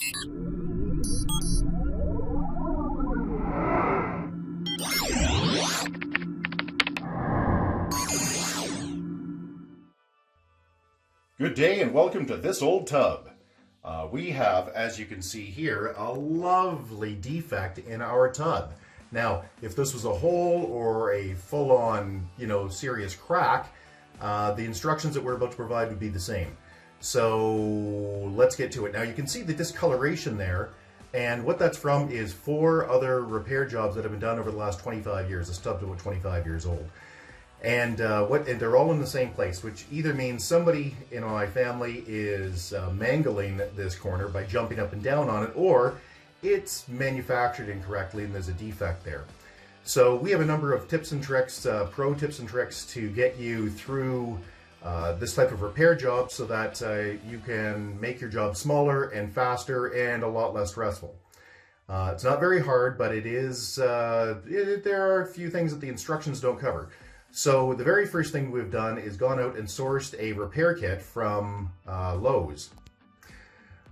Good day and welcome to This Old Tub. We have, as you can see here, a lovely defect in our tub. Now, if this was a hole or a full-on, serious crack, the instructions that we're about to provide would be the same. So let's get to it. Now you can see the discoloration there, and what that's from is 4 other repair jobs that have been done over the last 25 years. This tub's about 25 years old. And they're all in the same place, which either means somebody in my family is mangling this corner by jumping up and down on it, or it's manufactured incorrectly and there's a defect there. So we have a number of tips and tricks, pro tips and tricks to get you through this type of repair job so that you can make your job smaller and faster and a lot less stressful. It's not very hard, but it is. There are a few things that the instructions don't cover. So the very first thing we've done is gone out and sourced a repair kit from Lowe's.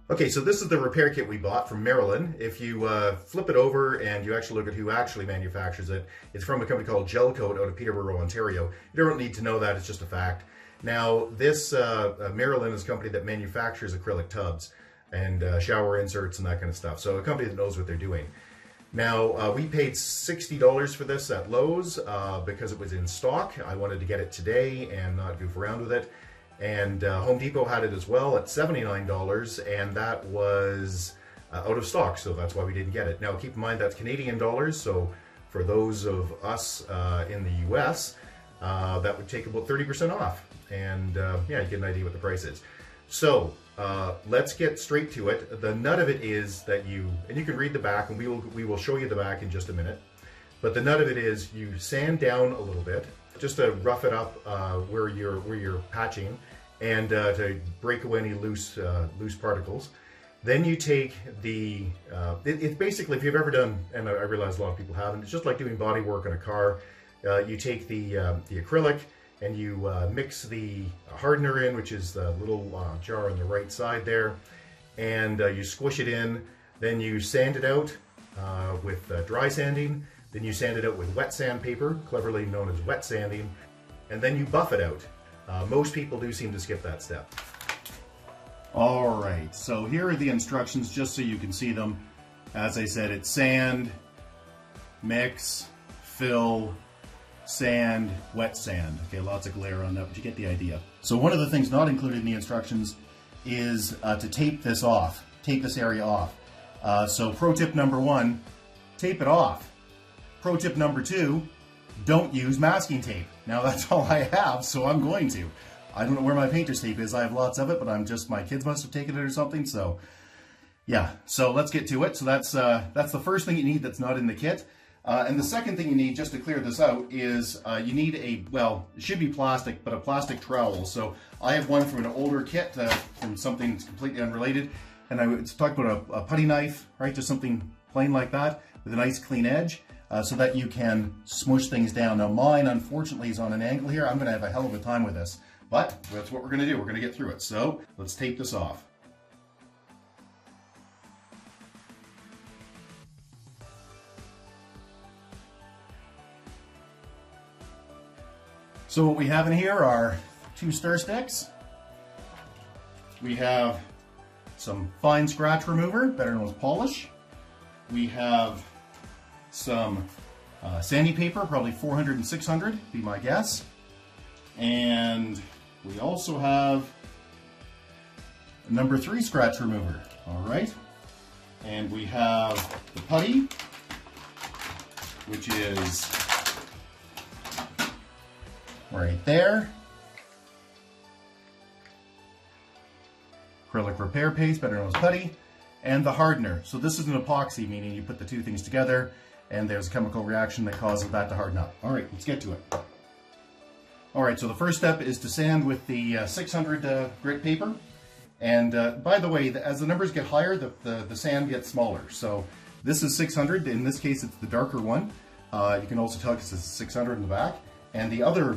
Okay, so this is the repair kit we bought from Mirolin. If you flip it over and you actually look at who actually manufactures it, it's from a company called Gel Coat out of Peterborough, Ontario. You don't need to know that, it's just a fact. Now, this Mirolin is a company that manufactures acrylic tubs and shower inserts and that kind of stuff. So a company that knows what they're doing. Now, we paid $60 for this at Lowe's because it was in stock. I wanted to get it today and not goof around with it. And Home Depot had it as well at $79, and that was out of stock, so that's why we didn't get it. Now, keep in mind that's Canadian dollars, so for those of us in the US, that would take about 30% off. And yeah, you get an idea what the price is. So let's get straight to it. The nut of it is that you can read the back, and we will show you the back in just a minute. But the nut of it is you sand down a little bit, just to rough it up where you're patching, and to break away any loose particles. Then you take the, it's basically, if you've ever done, and I realize a lot of people haven't, it's just like doing body work on a car. You take the acrylic and you mix the hardener in, which is the little jar on the right side there, and you squish it in. Then you sand it out with dry sanding. Then you sand it out with wet sandpaper, cleverly known as wet sanding, and then you buff it out. Most people do seem to skip that step. All right, so here are the instructions just so you can see them. As I said, it's sand, mix, fill, sand, wet sand. Okay, lots of glare on that, but you get the idea. So one of the things not included in the instructions is to tape this off, tape this area off. So pro tip number 1, tape it off. Pro tip number 2, don't use masking tape. Now that's all I have, so I'm going to. I don't know where my painter's tape is. I have lots of it, but my kids must have taken it or something, so yeah. So let's get to it. So that's the first thing you need that's not in the kit. And the second thing you need, just to clear this out, is you need it should be plastic, but a plastic trowel. So I have one from an older kit from something completely unrelated, and I was talking about a putty knife, right? Just something plain like that with a nice clean edge. So that you can smush things down. Now mine, unfortunately, is on an angle here. I'm gonna have a hell of a time with this, but that's what we're gonna do. We're gonna get through it. So let's tape this off. So what we have in here are 2 stir sticks. We have some fine scratch remover, better known as polish. We have some sandy paper, probably 400 and 600, be my guess. And we also have a number 3 scratch remover, all right. And we have the putty, which is right there. Acrylic repair paste, better known as putty, and the hardener. So this is an epoxy, meaning you put the 2 things together and there's a chemical reaction that causes that to harden up. All right, let's get to it. All right, so the first step is to sand with the 600 grit paper. And by the way, as the numbers get higher, the sand gets smaller. So this is 600. In this case, it's the darker one. You can also tell because it's 600 in the back. And the other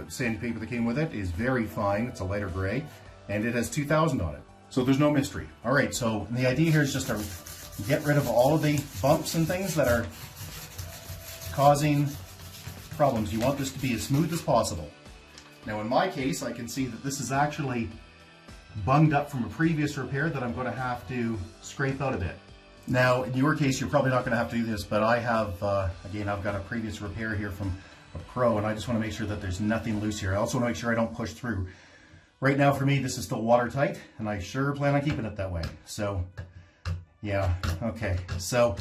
sandpaper that came with it is very fine. It's a lighter gray, and it has 2000 on it. So there's no mystery. All right, so the idea here is just to get rid of all of the bumps and things that are causing problems. You want this to be as smooth as possible. Now in my case, I can see that this is actually bunged up from a previous repair that I'm going to have to scrape out a bit. Now in your case, you're probably not going to have to do this, but I have, again, I've got a previous repair here from a pro, and I just want to make sure that there's nothing loose here. I also want to make sure I don't push through. Right now for me, this is still watertight, and I sure plan on keeping it that way. So yeah, okay. So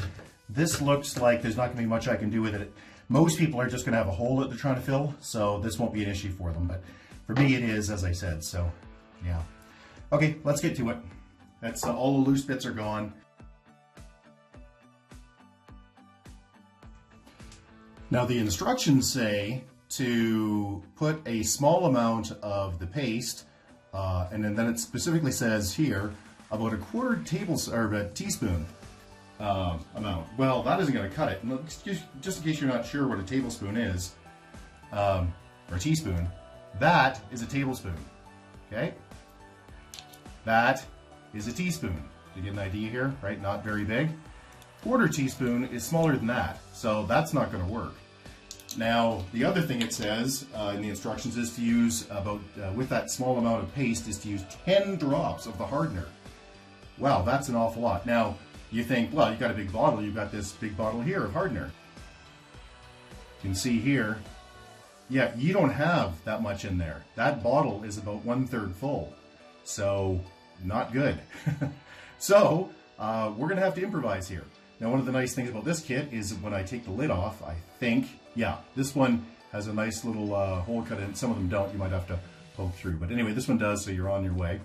this looks like there's not going to be much I can do with it. Most people are just going to have a hole that they're trying to fill, so this won't be an issue for them. But for me, it is, as I said. So yeah. Okay, let's get to it. That's all the loose bits are gone. Now the instructions say to put a small amount of the paste, and then it specifically says here about a quarter teaspoon amount. Well, that isn't going to cut it. Just in case you're not sure what a tablespoon is, or a teaspoon, that is a tablespoon. Okay, that is a teaspoon. You get an idea here, right? Not very big. Quarter teaspoon is smaller than that, so that's not going to work. Now, the other thing it says in the instructions is to use about, with that small amount of paste, is to use 10 drops of the hardener. Wow, that's an awful lot. Now, you think, well, you've got a big bottle, you've got this big bottle here of hardener. You can see here, yeah, you don't have that much in there. That bottle is about 1/3 full, so not good. So, we're gonna have to improvise here. Now, one of the nice things about this kit is when I take the lid off, I think, yeah, this one has a nice little hole cut in. Some of them don't. You might have to poke through. But anyway, this one does, so you're on your way.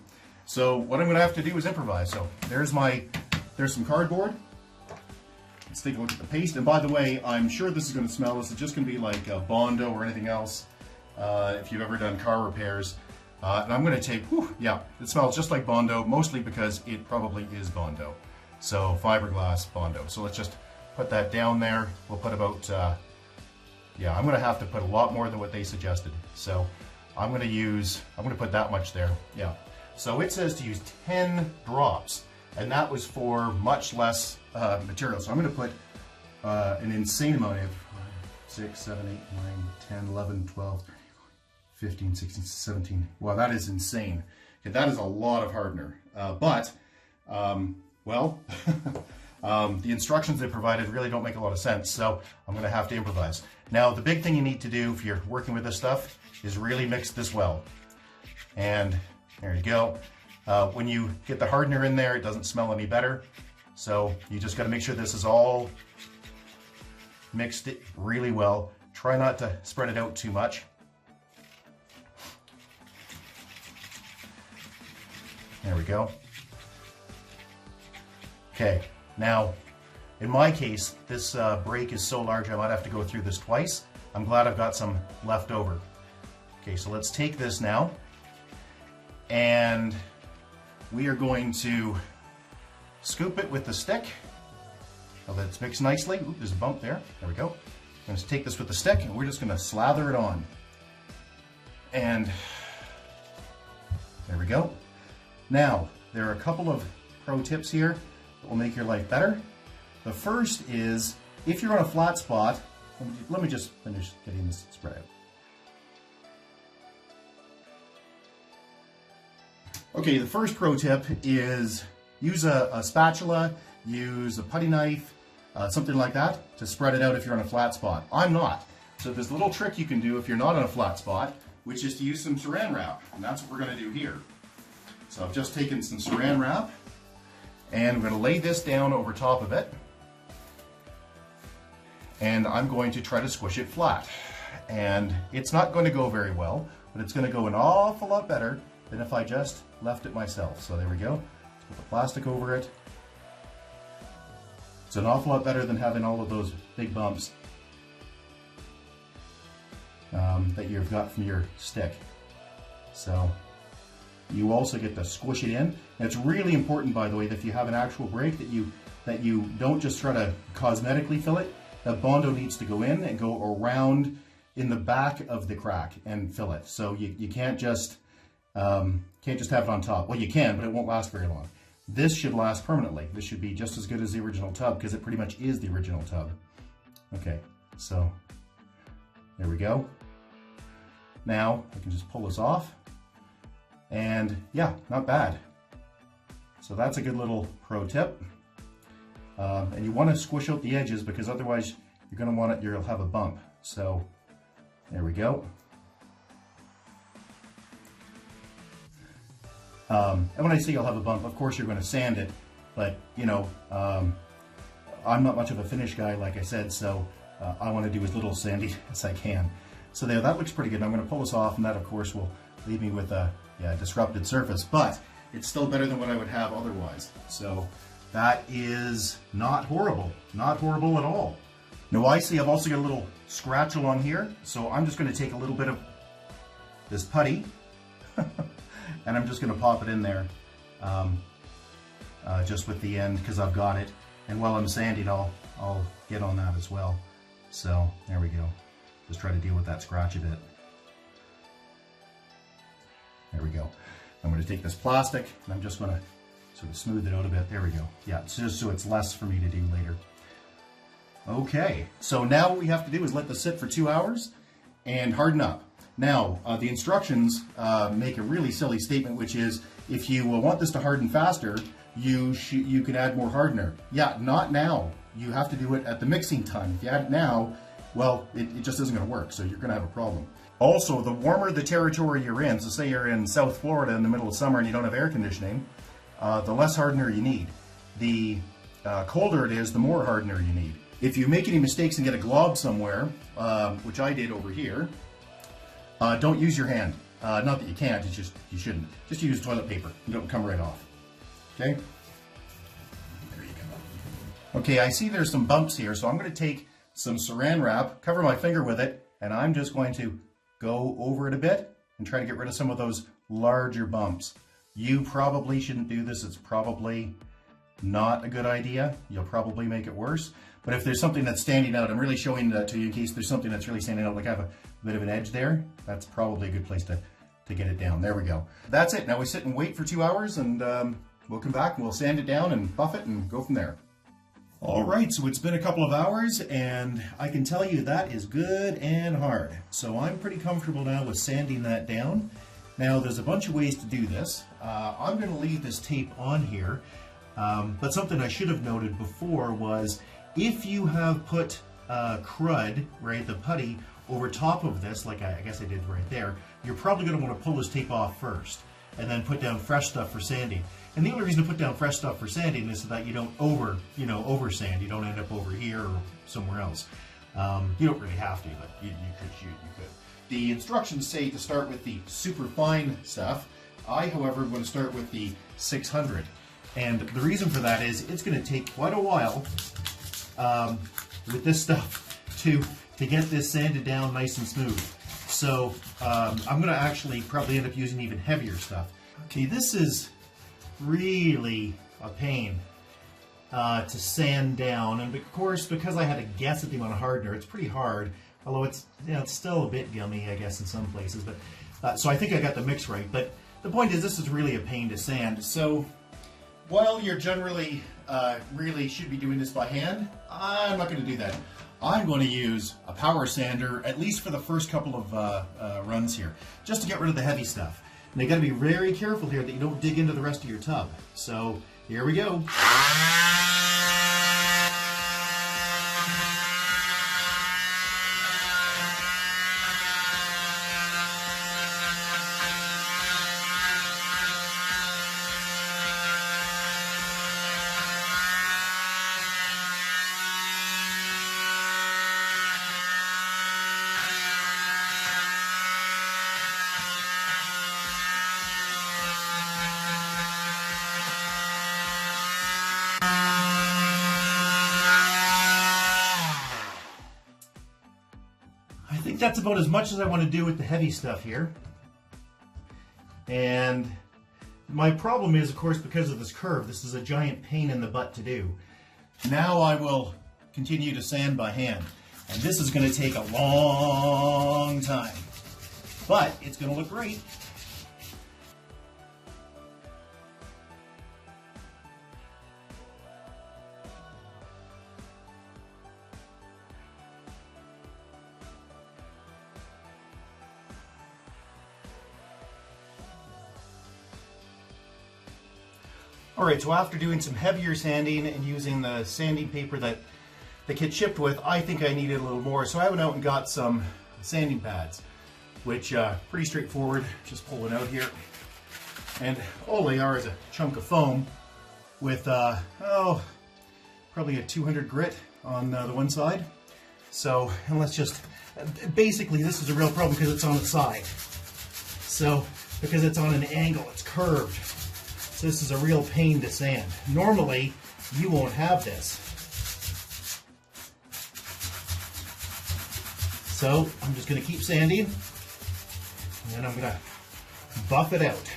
So what I'm going to have to do is improvise. So there's some cardboard. Let's take a look at the paste. And by the way, I'm sure this is going to smell. This is just going to be like Bondo or anything else if you've ever done car repairs. And I'm going to take, whew, yeah, it smells just like Bondo, mostly because it probably is Bondo. So fiberglass Bondo. So let's just put that down there. We'll put about, yeah, I'm going to have to put a lot more than what they suggested. So I'm going to put that much there. Yeah. So it says to use 10 drops, and that was for much less material. So I'm going to put an insane amount of 6, 7, 8, 9, 10, 11, 12, 15, 16, 17. Wow, that is insane. Okay, that is a lot of hardener. Well, the instructions they provided really don't make a lot of sense, so I'm going to have to improvise. Now, the big thing you need to do if you're working with this stuff is really mix this well. And there you go. When you get the hardener in there, it doesn't smell any better. So you just got to make sure this is all mixed it really well. Try not to spread it out too much. There we go. Okay, now in my case, this break is so large I might have to go through this twice. I'm glad I've got some left over. Okay, so let's take this now, and we are going to scoop it with the stick so that it's mixed nicely. Ooh, there's a bump there. There we go. I'm going to take this with the stick, and we're just going to slather it on. And there we go. Now, there are a couple of pro tips here that will make your life better. The first is, if you're on a flat spot, let me just finish getting this spread out. Okay, the first pro tip is use a spatula, use a putty knife, something like that to spread it out if you're on a flat spot. I'm not. So there's a little trick you can do if you're not on a flat spot, which is to use some saran wrap, and that's what we're going to do here. So I've just taken some saran wrap, and I'm going to lay this down over top of it, and I'm going to try to squish it flat. And it's not going to go very well, but it's going to go an awful lot better than if I just left it myself. So there we go. Put the plastic over it. It's an awful lot better than having all of those big bumps that you've got from your stick. So you also get to squish it in. And it's really important, by the way, that if you have an actual break, that you don't just try to cosmetically fill it. That Bondo needs to go in and go around in the back of the crack and fill it. So you can't just Can't just have it on top. Well, you can, but it won't last very long. This should last permanently. This should be just as good as the original tub because it pretty much is the original tub. Okay, so there we go. Now I can just pull this off, and yeah, not bad. So that's a good little pro tip. And you want to squish out the edges because otherwise you're going to want it, you'll have a bump. So there we go. And when I say you'll have a bump, of course you're going to sand it, but you know, I'm not much of a finish guy, like I said, so I want to do as little sandy as I can. So there, that looks pretty good. I'm going to pull this off, and that of course will leave me with a disrupted surface, but it's still better than what I would have otherwise. So that is not horrible at all. Now I see I've also got a little scratch along here, so I'm just going to take a little bit of this putty and I'm just going to pop it in there just with the end because I've got it. And while I'm sanding, I'll get on that as well. So there we go. Just try to deal with that scratch a bit. There we go. I'm going to take this plastic and I'm just going to sort of smooth it out a bit. There we go. Yeah, it's just so it's less for me to do later. Okay, so now what we have to do is let this sit for 2 hours and harden up. Now, the instructions make a really silly statement, which is if you want this to harden faster, you can add more hardener. Yeah, not now. You have to do it at the mixing time. If you add it now, well, it just isn't going to work, so you're going to have a problem. Also, the warmer the territory you're in, so say you're in South Florida in the middle of summer and you don't have air conditioning, the less hardener you need. The colder it is, the more hardener you need. If you make any mistakes and get a glob somewhere, which I did over here, don't use your hand. Not that you can't, it's just you shouldn't. Just use toilet paper. It'll come right off. Okay? There you go. Okay, I see there's some bumps here, so I'm going to take some saran wrap, cover my finger with it, and I'm just going to go over it a bit and try to get rid of some of those larger bumps. You probably shouldn't do this. It's probably not a good idea. You'll probably make it worse. But if there's something that's standing out, I'm really showing that to you in case there's something that's really standing out, like I have a bit of an edge there. That's probably a good place to get it down. There we go. That's it. Now we sit and wait for 2 hours, and we'll come back and we'll sand it down and buff it and go from there. All right, so it's been a couple of hours, and I can tell you that is good and hard. So I'm pretty comfortable now with sanding that down. Now there's a bunch of ways to do this. I'm going to leave this tape on here, but something I should have noted before was if you have put crud, right, the putty, over top of this, like I guess I did right there, you're probably going to want to pull this tape off first and then put down fresh stuff for sanding. And the only reason to put down fresh stuff for sanding is so that you don't over sand. You don't end up over here or somewhere else. You don't really have to, but you could. The instructions say to start with the super fine stuff. I, however, am going to start with the 600. And the reason for that is it's going to take quite a while with this stuff to get this sanded down nice and smooth. So I'm going to actually probably end up using even heavier stuff. Okay, this is really a pain to sand down, and of course because I had to guess at the amount of hardener, it's pretty hard, although it's still a bit gummy I guess in some places, but so I think I got the mix right. But the point is this is really a pain to sand. So while you're generally really should be doing this by hand, I'm not going to do that. I'm going to use a power sander, at least for the first couple of runs here, just to get rid of the heavy stuff. And you got to be very careful here that you don't dig into the rest of your tub. So here we go. I think that's about as much as I want to do with the heavy stuff here. And my problem is, of course, because of this curve, this is a giant pain in the butt to do. Now I will continue to sand by hand. And this is going to take a long time. But it's going to look great. Alright, so after doing some heavier sanding and using the sanding paper that the kit shipped with, I think I needed a little more. So I went out and got some sanding pads, which pretty straightforward, just pulling out here. And all they are is a chunk of foam with, probably a 200 grit on the one side. So, and let's just, basically this is a real problem because it's on its side. So, because it's on an angle, it's curved. So this is a real pain to sand. Normally, you won't have this. So I'm just going to keep sanding, and then I'm going to buff it out.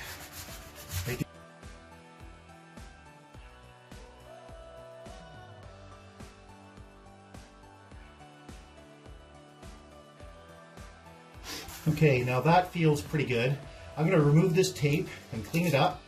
Okay, now that feels pretty good. I'm going to remove this tape and clean it up.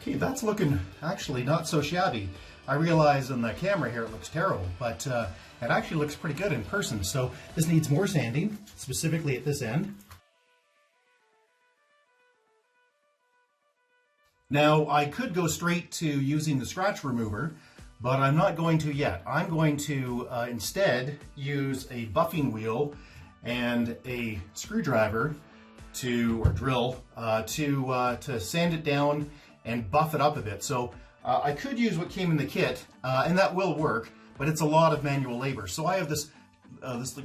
Okay, that's looking actually not so shabby. I realize on the camera here it looks terrible, but it actually looks pretty good in person. So this needs more sanding, specifically at this end. Now I could go straight to using the scratch remover, but I'm not going to yet. I'm going to instead use a buffing wheel and a screwdriver or drill to sand it down and buff it up a bit. So I could use what came in the kit, and that will work, but it's a lot of manual labor. So I have this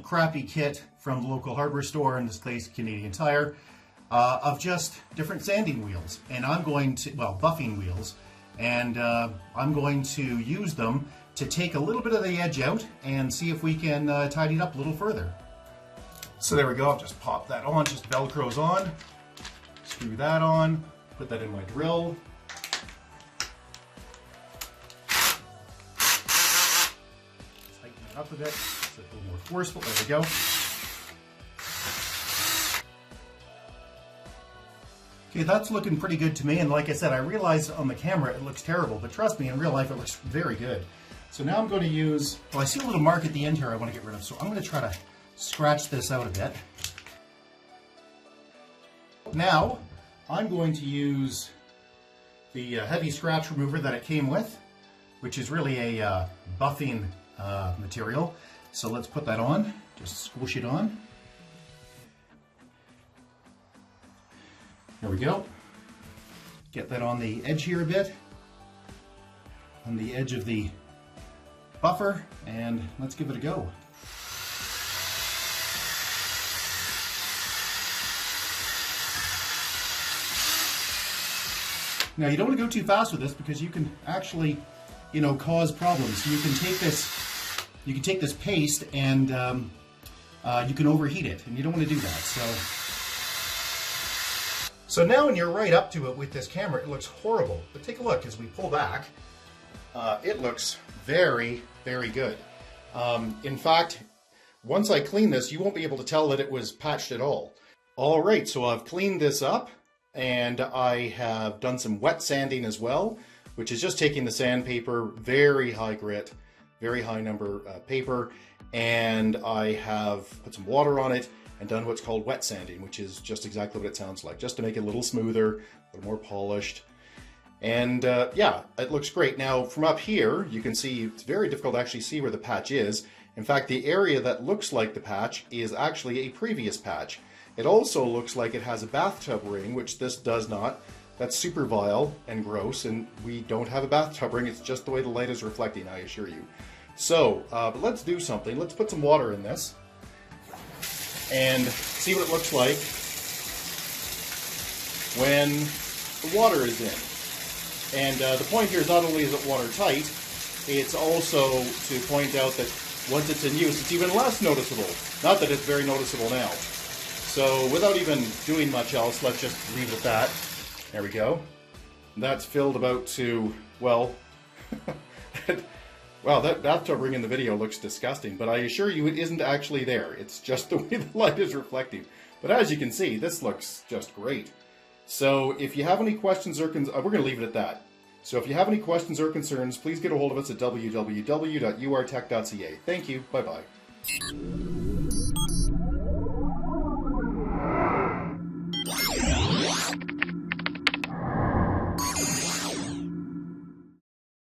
crappy kit from the local hardware store, in this case Canadian Tire, of just different sanding wheels, and I'm going to, buffing wheels, and I'm going to use them to take a little bit of the edge out and see if we can tidy it up a little further. So there we go, I'll just pop that on, just Velcro's on, screw that on, put that in my drill. Tighten it up a bit, so it's a little more forceful, there we go. Okay, that's looking pretty good to me, and like I said, I realize on the camera it looks terrible, but trust me, in real life it looks very good. So now I'm going to use, I see a little mark at the end here I want to get rid of, so I'm going to try to scratch this out a bit. Now, I'm going to use the heavy scratch remover that it came with, which is really a buffing material. So let's put that on, just squish it on. There we go. Get that on the edge here a bit, on the edge of the buffer, and let's give it a go. Now you don't want to go too fast with this because you can actually, cause problems. So you can take this paste and you can overheat it, and you don't want to do that. So now when you're right up to it with this camera, it looks horrible. But take a look as we pull back. It looks very, very good. In fact, once I clean this, you won't be able to tell that it was patched at all. All right, so I've cleaned this up, and I have done some wet sanding as well, which is just taking the sandpaper, very high grit, very high number paper, and I have put some water on it and done what's called wet sanding, which is just exactly what it sounds like, just to make it a little smoother, a little more polished. And yeah, it looks great. Now from up here, you can see it's very difficult to actually see where the patch is. In fact, the area that looks like the patch is actually a previous patch. It also looks like it has a bathtub ring, which this does not. That's super vile and gross, and we don't have a bathtub ring. It's just the way the light is reflecting, I assure you. So, but let's do something. Let's put some water in this and see what it looks like when the water is in. And the point here is not only is it watertight, it's also to point out that once it's in use, it's even less noticeable. Not that it's very noticeable now. So without even doing much else, let's just leave it at that. There we go. And that's filled about to, well, wow, that bathtub ring in the video looks disgusting, but I assure you it isn't actually there. It's just the way the light is reflecting. But as you can see, this looks just great. So if you have any questions or concerns, we're going to leave it at that. So if you have any questions or concerns, please get a hold of us at www.urtech.ca. Thank you. Bye-bye.